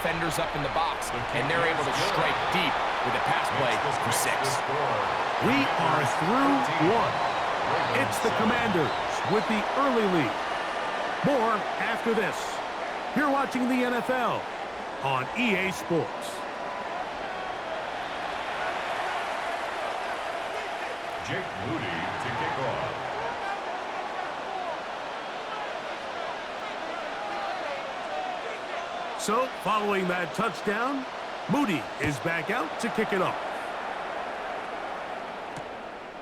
defenders up in the box, and they're able to strike deep with a pass play for 6. We are through 1. It's the Commanders with the early lead. More after this. You're watching the NFL on EA Sports. Jake Moody to kick off. So, following that touchdown, Moody is back out to kick it off.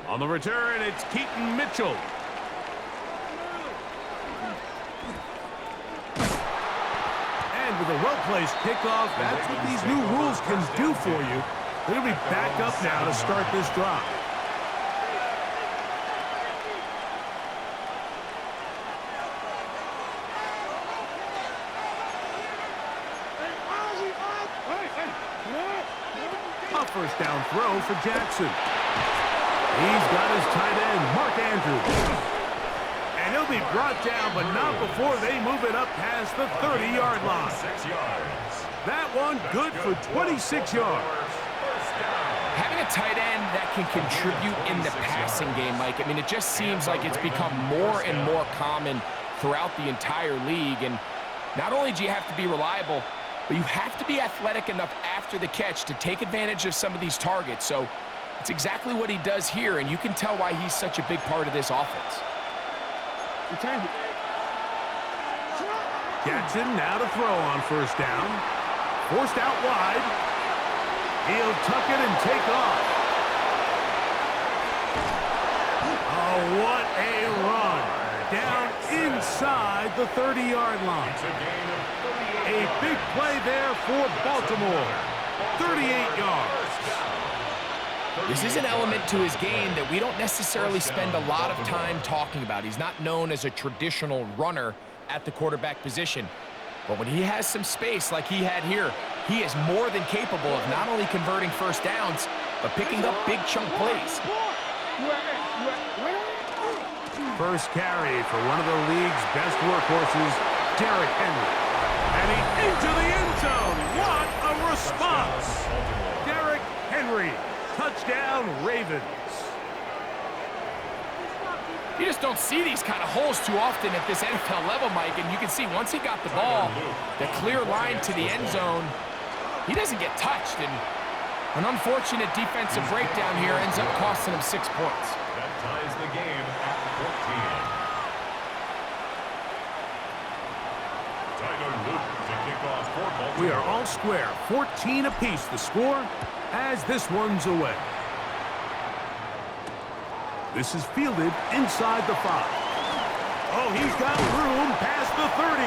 On the return, it's Keaton Mitchell. And with a well-placed kickoff, that's what these new rules can do for you. They'll be back up now to start this drive. A first down throw for Jackson. He's got his tight end, Mark Andrews. And he'll be brought down, but not before they move it up past the 30-yard line. That one good for 26 yards. Having a tight end that can contribute in the passing game, Mike, I mean, it just seems like it's become more and more common throughout the entire league. And not only do you have to be reliable, but you have to be athletic enough after the catch to take advantage of some of these targets. So it's exactly what he does here, and you can tell why he's such a big part of this offense. Jackson now to throw on first down. Forced out wide. He'll tuck it and take off. Oh, what a run. Down inside the 30-yard line. A big play there for Baltimore. 38 yards. This is an element to his game that we don't necessarily spend a lot of time talking about. He's not known as a traditional runner at the quarterback position. But when he has some space like he had here, he is more than capable of not only converting first downs, but picking up big chunk plays. First carry for one of the league's best workhorses, Derrick Henry. And he's into the end zone. What a response. Derrick Henry. Touchdown, Ravens. You just don't see these kind of holes too often at this NFL level, Mike. And you can see once he got the ball, the clear line to the end zone, he doesn't get touched. And an unfortunate defensive breakdown here ends up costing him 6 points. That ties the game at 14. Tyler Luke to kick off for Baltimore. We are all square, 14 apiece the score as this one's away. This is fielded inside the 5. Oh, he's got room past the 30.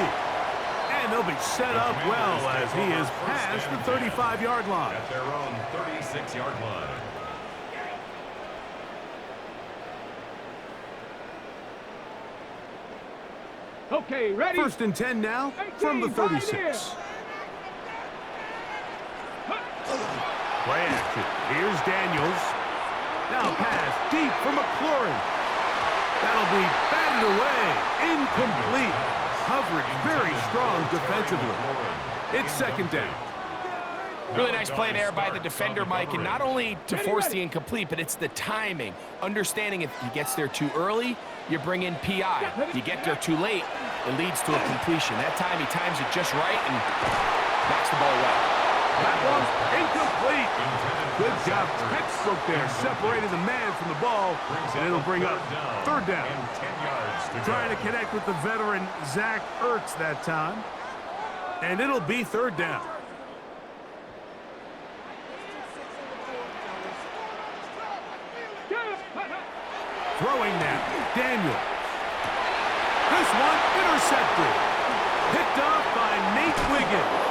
And they'll be set up well as he is past the 35-yard line. At their own 36-yard line. Okay, ready? First and 10 now from the 36. Play action. Here's Daniels. Now pass deep for McLaurin. That'll be batted away. Incomplete. Coverage very strong defensively. It's second down. Really nice play there by the defender, Mike, and not only to force the incomplete, but it's the timing. Understanding if he gets there too early, you bring in PI. You get there too late, it leads to a completion. That time he times it just right and knocks the ball away. That one's incomplete. Good job, textbook there, separating the man from the ball, and it'll bring up third down. Trying to connect with the veteran Zach Ertz that time, and it'll be third down. Throwing now, Daniels. This one intercepted. Picked off by Nate Wiggins.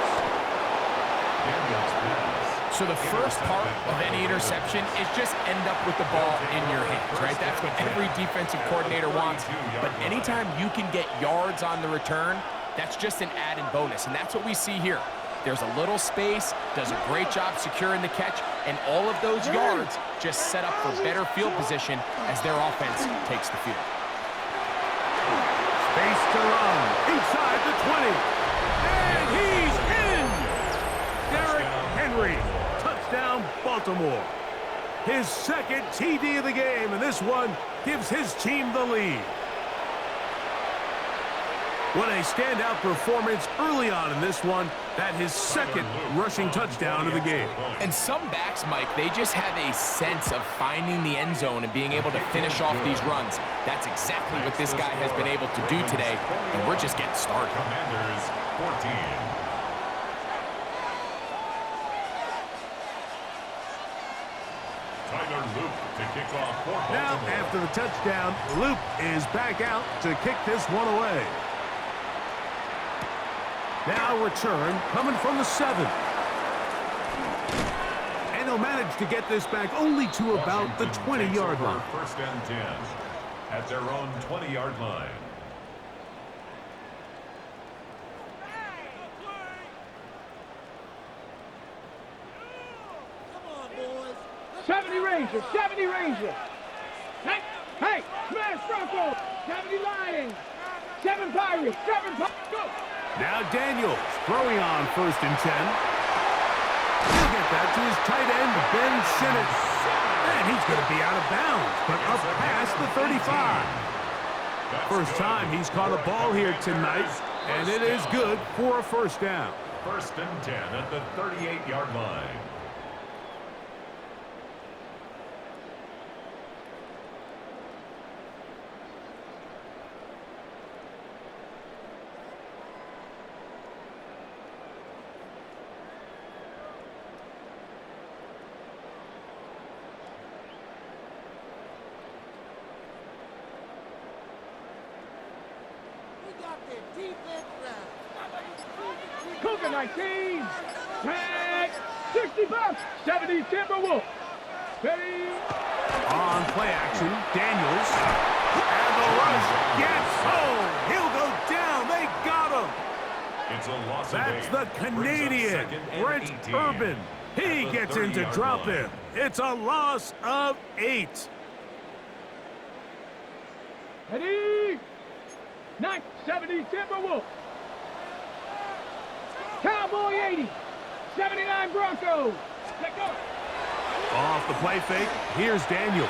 So the first part of any interception is just end up with the ball in your hands, right? That's what every defensive coordinator wants. But anytime you can get yards on the return, that's just an added bonus. And that's what we see here. There's a little space, does a great job securing the catch, and all of those yards just set up for better field position as their offense takes the field. Space to run inside the 20. And he's in! Baltimore. His second TD of the game, and this one gives his team the lead. What a standout performance early on in this one. That his second rushing touchdown of the game. And some backs, Mike, they just have a sense of finding the end zone and being able to finish off these runs. That's exactly what this guy has been able to do today, and we're just getting started. Commanders 14. Tyler Luke to kick off for Baltimore. Now, after the touchdown, Luke is back out to kick this one away. Now return coming from the 7. And he'll manage to get this back only to about the 20-yard line. First and 10 at their own 20-yard line. Come on, boys. 70 Rangers, 70 Rangers. Hey, smash Bronco. 70 Lions. 7 Pirates, 7 Pirates. Go. Now Daniels throwing on first and 10. He'll get that to his tight end, Ben Sinnott. And he's going to be out of bounds, but up past the 35. First time he's caught a ball here tonight, and it is good for a first down. First and 10 at the 38-yard line. Cougar 19. Tag. 65. 70 Timberwolves. Ready. On play action, Daniels. And the rush gets home. He'll go down. They got him. It's a loss. That's the Canadian, Brent Urban. He gets in to drop him. It's a loss of 8. Ready. 70 Timberwolves. Cowboy 80. 79 Broncos. Let go. Off the play fake, here's Daniels.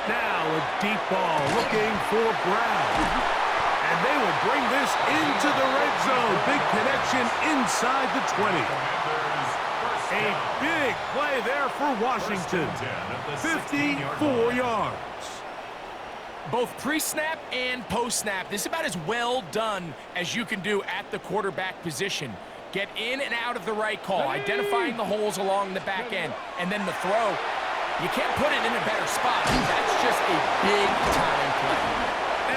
Now a deep ball looking for Brown. And they will bring this into the red zone. Big connection inside the 20. A big play there for Washington. 54 yards. Both pre-snap and post-snap, this is about as well done as you can do at the quarterback position. Get in and out of the right call, identifying the holes along the back end, and then the throw. You can't put it in a better spot. That's just a big-time play.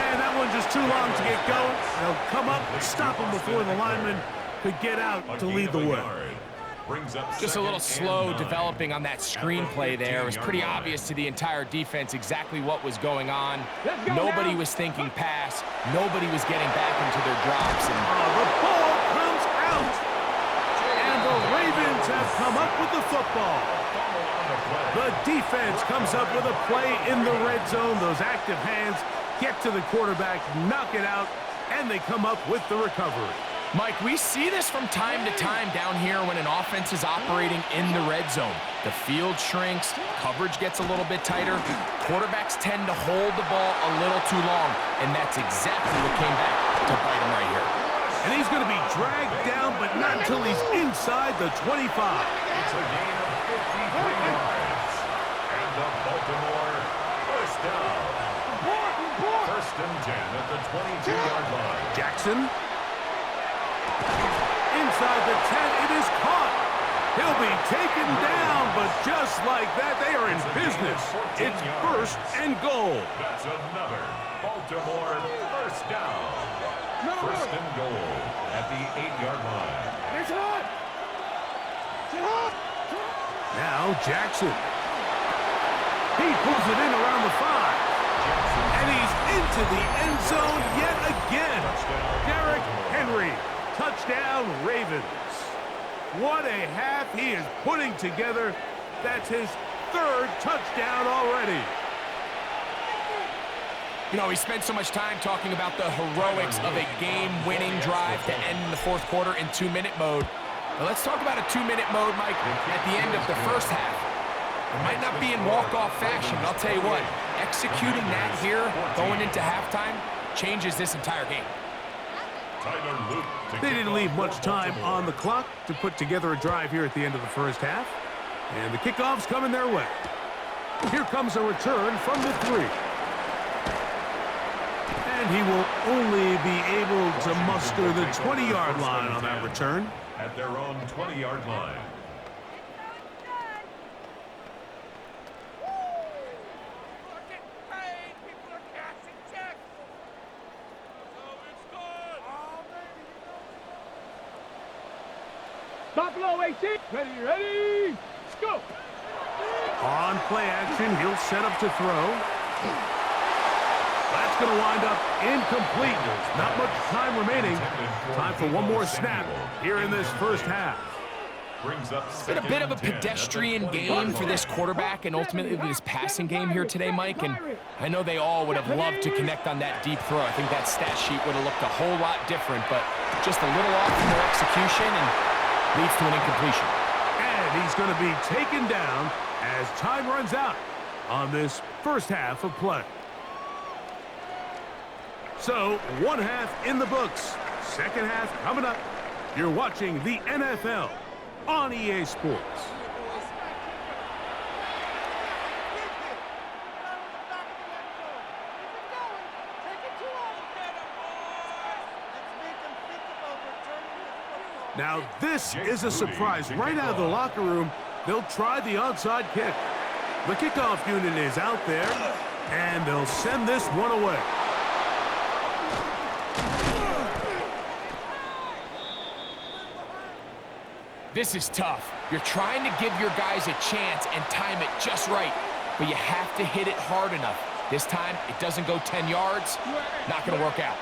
And that one just too long to get going. They'll come up and stop him before the lineman could get out to lead the way. Just a little slow developing on that screenplay there. It was pretty obvious to the entire defense exactly what was going on. Nobody was thinking pass. Nobody was getting back into their drops. And the ball comes out. And the Ravens have come up with the football. The defense comes up with a play in the red zone. Those active hands get to the quarterback, knock it out, and they come up with the recovery. Mike, we see this from time to time down here when an offense is operating in the red zone. The field shrinks, coverage gets a little bit tighter, quarterbacks tend to hold the ball a little too long, and that's exactly what came back to bite him right here. And he's going to be dragged down, but not until he's inside the 25. It's a gain of 53 yards. And the Baltimore first down. First and 10 at the 22-yard line. Jackson. Inside the 10, it is caught. He'll be taken down, but just like that, they are in business. It's first and goal. That's another Baltimore first down. First and goal at the 8-yard line. Now Jackson. He pulls it in around the 5. And he's into the end zone yet again. Derrick Henry. Touchdown, Ravens. What a half he is putting together. That's his 3rd touchdown already. You know, we spent so much time talking about the heroics of a game-winning drive to end in the 4th quarter in 2-minute mode. Now let's talk about a 2-minute mode, Mike, at the end of the first half. It might not be in walk-off fashion, but I'll tell you what, executing that here, going into halftime, changes this entire game. They didn't leave much time on the clock to put together a drive here at the end of the first half. And the kickoff's coming their way. Here comes a return from the 3. And he will only be able to muster the 20-yard line on that return. At their own 20-yard line. Stop low, 18. Ready, let's go. On play action, he'll set up to throw. That's going to wind up incomplete. Not much time remaining. Time for one more snap here in this first half. It's been a bit of a pedestrian game for this quarterback and ultimately this passing game here today, Mike. And I know they all would have loved to connect on that deep throw. I think that stat sheet would have looked a whole lot different, but just a little off in their execution and leads to an incompletion. And he's going to be taken down as time runs out on this first half of play. So, one half in the books. Second half coming up. You're watching the NFL on EA Sports. Now, this is a surprise. Right out of the locker room, they'll try the onside kick. The kickoff unit is out there, and they'll send this one away. This is tough. You're trying to give your guys a chance and time it just right, but you have to hit it hard enough. This time, it doesn't go 10 yards. Not going to work out.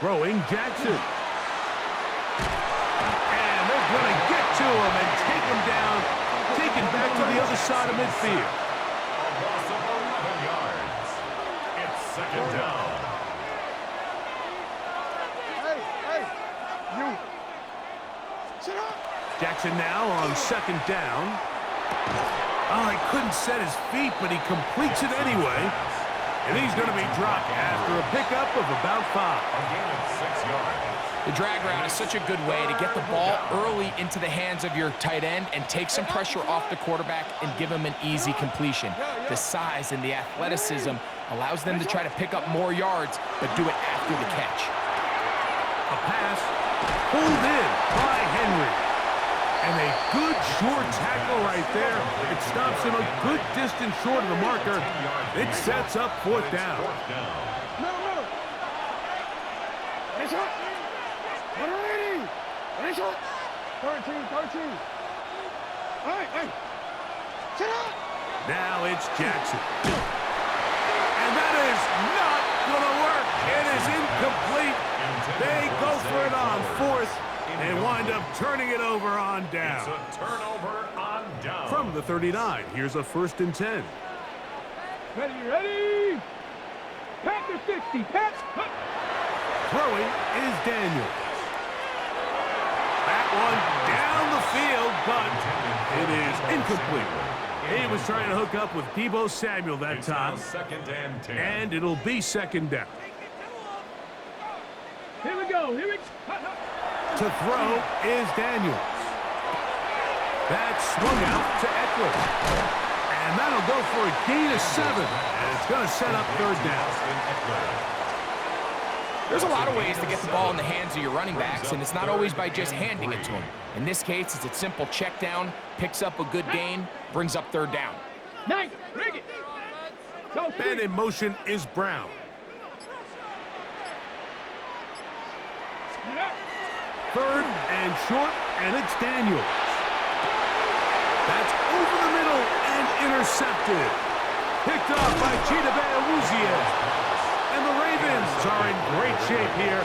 Throwing Jackson. And they're going to get to him and take him down, take him back to the other side of midfield. A loss of 11 yards. It's second down. Jackson now on second down. Oh, he couldn't set his feet, but he completes it anyway. And he's going to be dropped after a pickup of about 5. A gain of 6 yards. The drag route is such a good way to get the ball early into the hands of your tight end and take some pressure off the quarterback and give him an easy completion. The size and the athleticism allows them to try to pick up more yards, but do it after the catch. A pass pulled in by Henry. And a good short tackle right there. It stops him a good distance short of the marker. It sets up fourth down. Middle. Nice shot. 13. All right, hey. Sit up. Now it's Jackson. And that is not going to work. It is incomplete. They go for it on fourth and wind up turning it over on down. It's a turnover on down. From the 39, here's a 1st and 10. Ready. Pat the 60. Pat. Throwing is Daniels. That one down the field, but it is incomplete. He was trying to hook up with Deebo Samuel that time. Second and 10. And it'll be second down. Here we go. To throw is Daniels. That's swung out to Eckler. And that'll go for a gain of 7. And it's going to set up third down. There's a lot of ways to get the ball in the hands of your running backs, and it's not always by just handing it to them. In this case, it's a simple check down, picks up a good gain, brings up third down. Nice. Bring it. And in motion is Brown. Third and short, and it's Daniels. That's over the middle and intercepted. Picked off by Chidobe Awuzie. And the Ravens are in great shape here